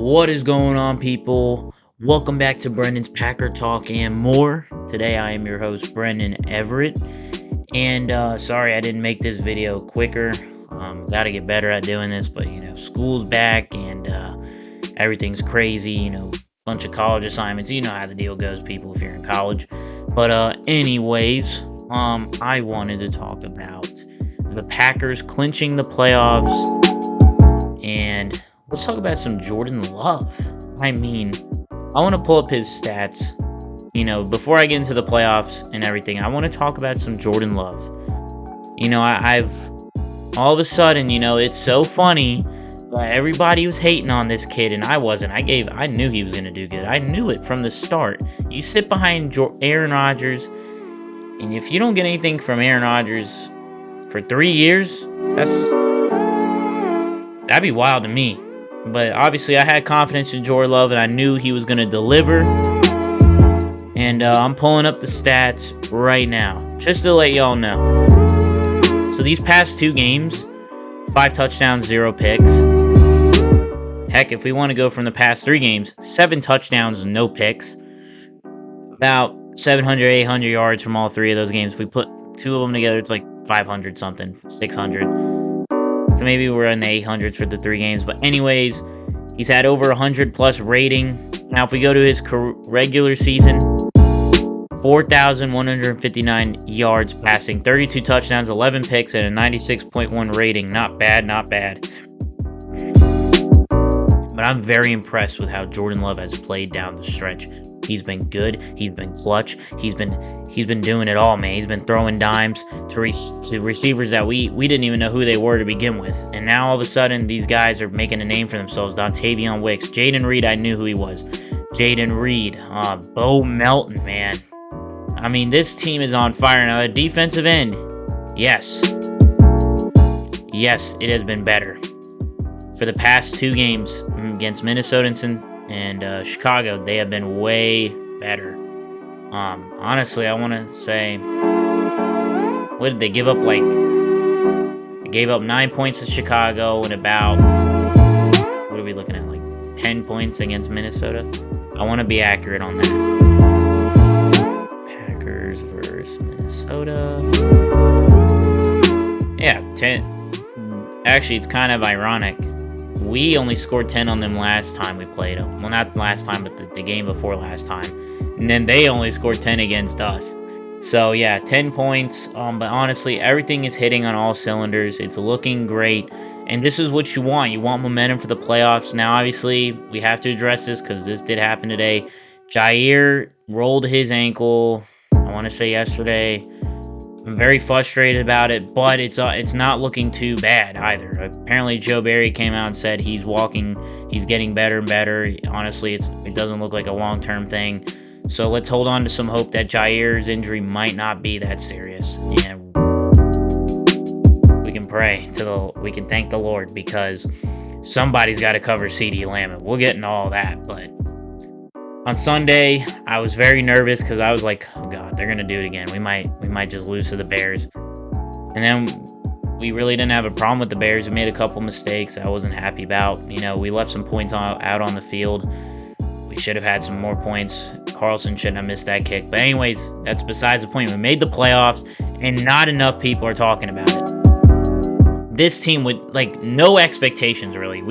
What is going on, people? Welcome back to Brendan's Packer Talk and more. Today I am your host, Brendan Everett. And sorry I didn't make this video quicker. Gotta get better at doing this, but school's back and everything's crazy. Bunch of college assignments. You know how the deal goes, people, if you're in college. But anyways, I wanted to talk about the Packers clinching the playoffs, and let's talk about some Jordan Love. I want to pull up his stats. Before I get into the playoffs and everything, I want to talk about some Jordan Love. I've all of a sudden, it's so funny. Everybody was hating on this kid, and I wasn't. I knew he was going to do good. I knew it from the start. You sit behind Aaron Rodgers, and if you don't get anything from Aaron Rodgers for 3 years, that'd be wild to me. But obviously, I had confidence in Jordan Love, and I knew he was going to deliver. And I'm pulling up the stats right now, just to let y'all know. So these past 2 games, 5 touchdowns, 0 picks. Heck, if we want to go from the past 3 games, 7 touchdowns, no picks. About 700, 800 yards from all 3 of those games. If we put 2 of them together, it's like 500 something, 600. So maybe we're in the 800s for the 3 games. But anyways, he's had over 100 plus rating. Now, if we go to his regular season, 4,159 yards passing, 32 touchdowns, 11 picks, and a 96.1 rating. Not bad, not bad. But I'm very impressed with how Jordan Love has played down the stretch. He's been good. He's been clutch. He's been doing it all, man. He's been throwing dimes to receivers that we didn't even know who they were to begin with. And now all of a sudden, these guys are making a name for themselves. Dontavion Wicks, Jaden Reed, I knew who he was. Jaden Reed, Bo Melton, man. This team is on fire now. The defensive end, yes, it has been better. For the past 2 games against Minnesota and Chicago, they have been way better. Honestly, I want to say, what did they give up? They gave up 9 points to Chicago and about, what are we looking at? 10 points against Minnesota. I want to be accurate on that. Packers versus Minnesota. Yeah, 10. Actually, it's kind of ironic. We only scored 10 on them last time we played them. Well, not last time, but the game before last time. And then they only scored 10 against us. So, yeah, 10 points. But honestly, everything is hitting on all cylinders. It's looking great. And this is what you want. You want momentum for the playoffs. Now, obviously, we have to address this because this did happen today. Jaire rolled his ankle, I want to say yesterday. I'm very frustrated about it, but it's not looking too bad either. Apparently, Joe Barry came out and said he's getting better and better. Honestly, it doesn't look like a long-term thing. So let's hold on to some hope that Jaire's injury might not be that serious. And we can pray we can thank the Lord, because somebody's got to cover CeeDee Lamb. And we'll get into all that, but on Sunday, I was very nervous because I was like, oh God, they're going to do it again. We might just lose to the Bears. And then we really didn't have a problem with the Bears. We made a couple mistakes I wasn't happy about. We left some points out on the field. We should have had some more points. Carlson shouldn't have missed that kick. But anyways, that's besides the point. We made the playoffs, and not enough people are talking about it. This team with, no expectations, really.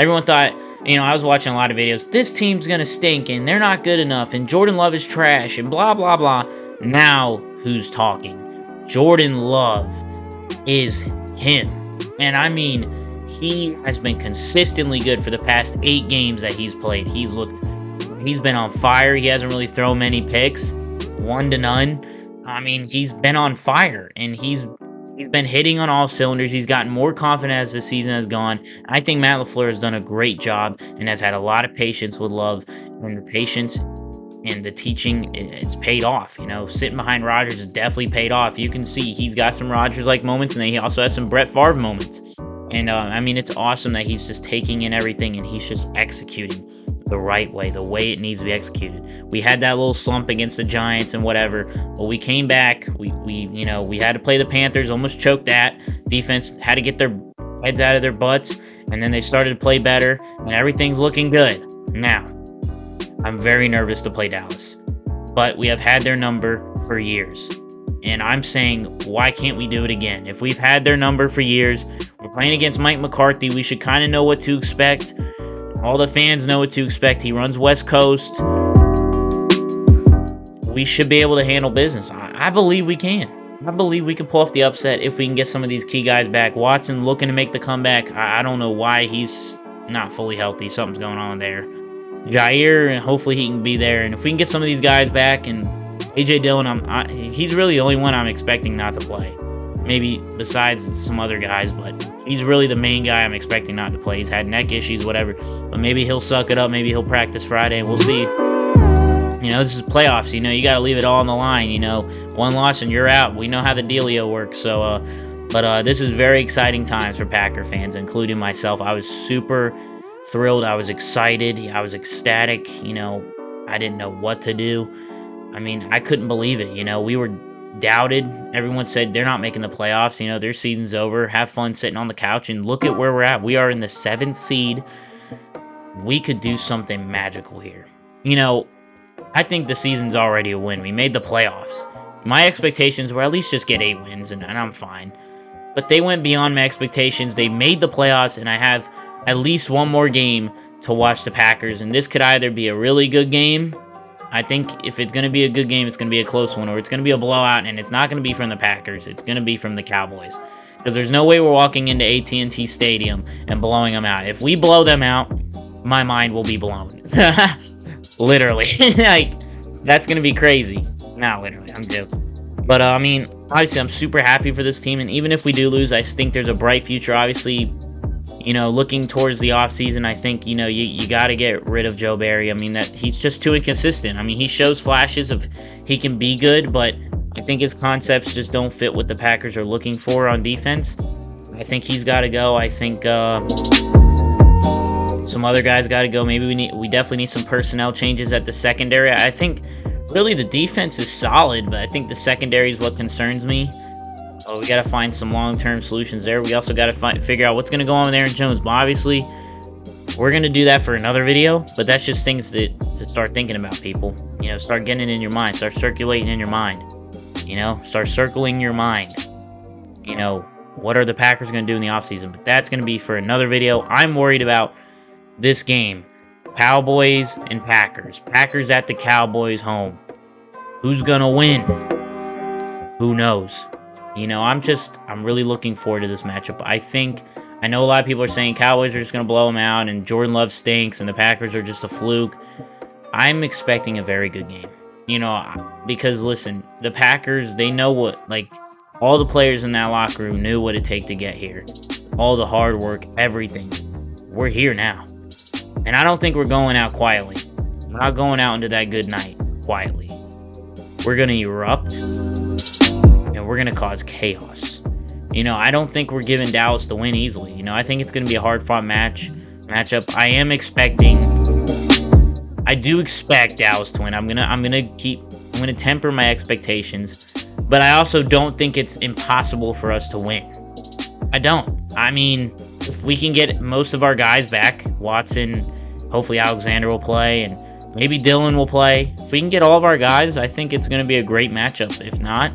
Everyone thought... I was watching a lot of videos. This team's going to stink, and they're not good enough, and Jordan Love is trash, and blah, blah, blah. Now, who's talking? Jordan Love is him. And he has been consistently good for the past 8 games that he's played. He's been on fire. He hasn't really thrown many picks. 1 to none. He's been on fire, and he's been hitting on all cylinders. He's gotten more confident as the season has gone. I think Matt LaFleur has done a great job and has had a lot of patience with Love. And the patience and the teaching, it's paid off. Sitting behind Rodgers has definitely paid off. You can see he's got some Rodgers-like moments, and then he also has some Brett Favre moments. And, it's awesome that he's just taking in everything and he's just executing the right way, the way it needs to be executed. We had that little slump against the Giants and whatever, but we came back. We had to play the Panthers, almost choked that. Defense had to get their heads out of their butts, and then they started to play better, and everything's looking good. Now, I'm very nervous to play Dallas, but we have had their number for years, and I'm saying, why can't we do it again? If we've had their number for years, we're playing against Mike McCarthy, we should kind of know what to expect. All the fans know what to expect. He runs West Coast. We should be able to handle business. I believe we can. I believe we can pull off the upset if we can get some of these key guys back. Watson looking to make the comeback. I don't know why he's not fully healthy. Something's going on there. Jaire, hopefully he can be there. And if we can get some of these guys back, and AJ DIllion, he's really the only one I'm expecting not to play. Maybe besides some other guys, but he's really the main guy I'm expecting not to play. He's had neck issues, whatever. But maybe he'll suck it up. Maybe he'll practice Friday. We'll see. This is playoffs. You got to leave it all on the line. One loss and you're out. We know how the dealio works. So, but this is very exciting times for Packer fans, including myself. I was super thrilled. I was excited. I was ecstatic. I didn't know what to do. I couldn't believe it. We were doubted. Everyone said they're not making the playoffs. Their season's over. Have fun sitting on the couch, and look at where we're at. We are in the 7th seed. We could do something magical here. I think the season's already a win. We made the playoffs. My expectations were at least just get 8 wins, and I'm fine. But they went beyond my expectations. They made the playoffs, and I have at least one more game to watch the Packers. And this could either be a really good game. I think if it's going to be a good game, it's going to be a close one, or it's going to be a blowout, and it's not going to be from the Packers. It's going to be from the Cowboys. Because there's no way we're walking into AT&T Stadium and blowing them out. If we blow them out, my mind will be blown. Literally. That's going to be crazy. Not literally, I'm joking. But, obviously, I'm super happy for this team. And even if we do lose, I think there's a bright future. Obviously, looking towards the offseason, I think, you got to get rid of Joe Barry. That he's just too inconsistent. He shows flashes of he can be good, but I think his concepts just don't fit what the Packers are looking for on defense. I think he's got to go. I think some other guys got to go. Maybe we definitely need some personnel changes at the secondary. I think really the defense is solid, but I think the secondary is what concerns me. We got to find some long-term solutions there. We also got to figure out what's going to go on with Aaron Jones. But obviously, we're going to do that for another video. But that's just things to start thinking about, people. Start getting it in your mind. Start circulating in your mind. Start circling your mind. What are the Packers going to do in the offseason? But that's going to be for another video. I'm worried about this game. Cowboys and Packers. Packers at the Cowboys home. Who's going to win? Who knows? I'm really looking forward to this matchup. I know a lot of people are saying Cowboys are just going to blow them out and Jordan Love stinks and the Packers are just a fluke. I'm expecting a very good game. Because listen, the Packers, they know all the players in that locker room knew what it takes to get here. All the hard work, everything. We're here now. And I don't think we're going out quietly. We're not going out into that good night quietly. We're going to erupt. And we're going to cause chaos. I don't think we're giving Dallas the win easily. I think it's going to be a hard-fought matchup. I do expect Dallas to win. I'm gonna temper my expectations, but I also don't think it's impossible for us to win. I don't. If we can get most of our guys back, Watson, hopefully Alexander will play, and maybe DIllion will play. If we can get all of our guys, I think it's going to be a great matchup. If not,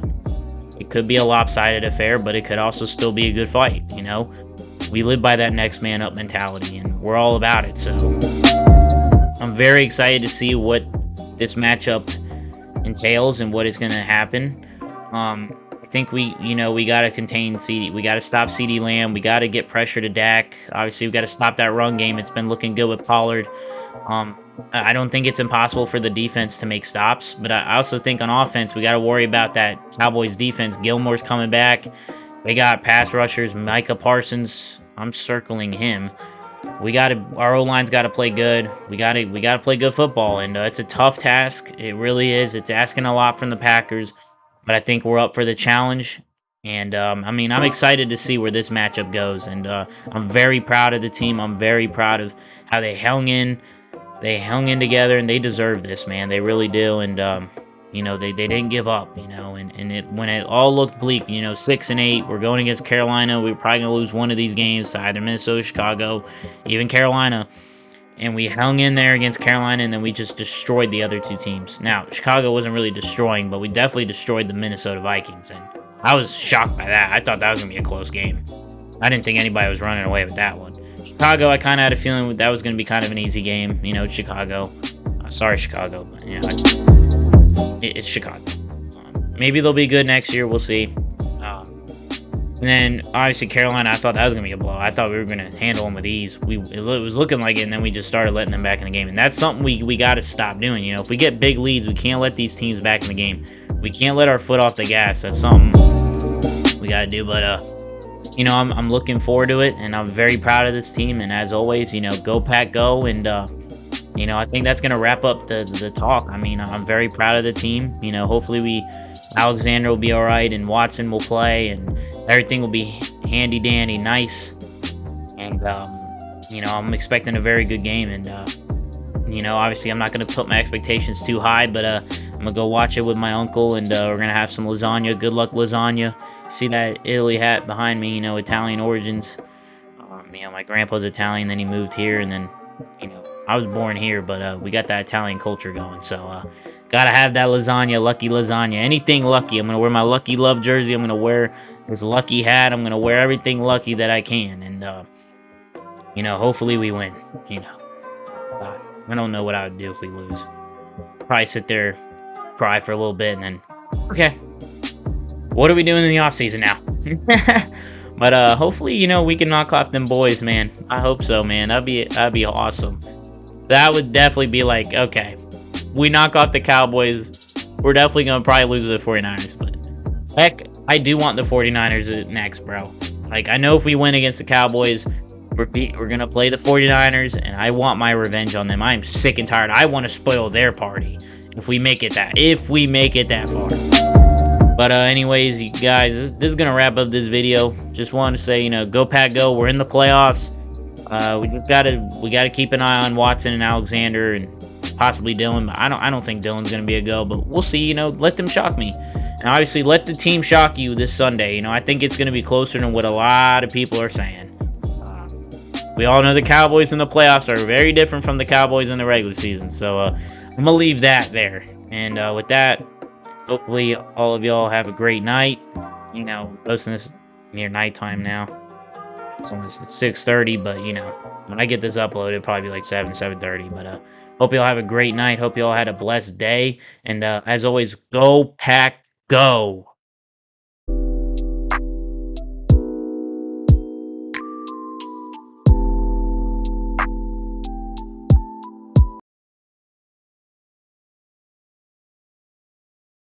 it could be a lopsided affair, but it could also still be a good fight. We live by that next man up mentality, and we're all about it. So I'm very excited to see what this matchup entails and what is going to happen. I think we got to contain CD. We got to stop CD Lamb. We got to get pressure to Dak. Obviously, we got to stop that run game. It's been looking good with Pollard. I don't think it's impossible for the defense to make stops, but I also think on offense, we got to worry about that Cowboys defense. Gilmore's coming back. They got pass rushers, Micah Parsons. I'm circling him. Our O-line's got to play good. We got to play good football, and it's a tough task. It really is. It's asking a lot from the Packers, but I think we're up for the challenge. And I'm excited to see where this matchup goes, and I'm very proud of the team. I'm very proud of how they hung in. They hung in together, and they deserve this, man. They really do. And they didn't give up, and when it all looked bleak, 6-8, we're going against Carolina. We're probably gonna lose one of these games to either Minnesota, Chicago, even Carolina. And we hung in there against Carolina, and then we just destroyed the other two teams. Now, Chicago wasn't really destroying, but we definitely destroyed the Minnesota Vikings, and I was shocked by that. I thought that was going to be a close game. I didn't think anybody was running away with that one. Chicago, I kind of had a feeling that was going to be kind of an easy game. Chicago. Sorry, Chicago, but it's Chicago. Maybe they'll be good next year. We'll see. And then, obviously, Carolina, I thought that was going to be a blow. I thought we were going to handle them with ease. It was looking like it, and then we just started letting them back in the game. And that's something we got to stop doing. If we get big leads, we can't let these teams back in the game. We can't let our foot off the gas. That's something we got to do. But, I'm looking forward to it, and I'm very proud of this team. And as always, go Pack, go. And, I think that's going to wrap up the talk. I mean, I'm very proud of the team. Hopefully Alexander will be all right, and Watson will play, and everything will be handy dandy, nice. And I'm expecting a very good game. And obviously, I'm not going to put my expectations too high, but I'm gonna go watch it with my uncle, and we're gonna have some lasagna. Good luck, lasagna. See that Italy hat behind me? Italian origins. My grandpa's Italian, then he moved here, and then I was born here, but we got that Italian culture going. So gotta have that lasagna, lucky lasagna. Anything lucky. I'm gonna wear my Lucky Love jersey. I'm gonna wear this lucky hat. I'm gonna wear everything lucky that I can, and hopefully we win. I don't know what I would do if we lose. Probably sit there, cry for a little bit, and then okay, what are we doing in the offseason now? But hopefully, we can knock off them boys, man. I hope so, man. That'd be awesome. That would definitely be like, okay, we knock off the Cowboys. We're definitely gonna probably lose to the 49ers, but heck, I do want the 49ers next, bro. Like, I know if we win against the Cowboys, we're gonna play the 49ers, and I want my revenge on them. I am sick and tired. I want to spoil their party if we make it that far. But anyways, you guys, this is gonna wrap up this video. Just wanted to say, go Pack, go. We're in the playoffs. We gotta keep an eye on Watson and Alexander and possibly DIllion. But I don't think DIllion's gonna be a go. But we'll see. Let them shock me, and obviously let the team shock you this Sunday. I think it's gonna be closer than what a lot of people are saying. We all know the Cowboys in the playoffs are very different from the Cowboys in the regular season. So I'm gonna leave that there. And with that, hopefully all of y'all have a great night. Posting this near nighttime now. It's 6:30, but when I get this uploaded, it'll probably be like 7:30. But hope y'all have a great night. Hope y'all had a blessed day. And as always, go Pack, go.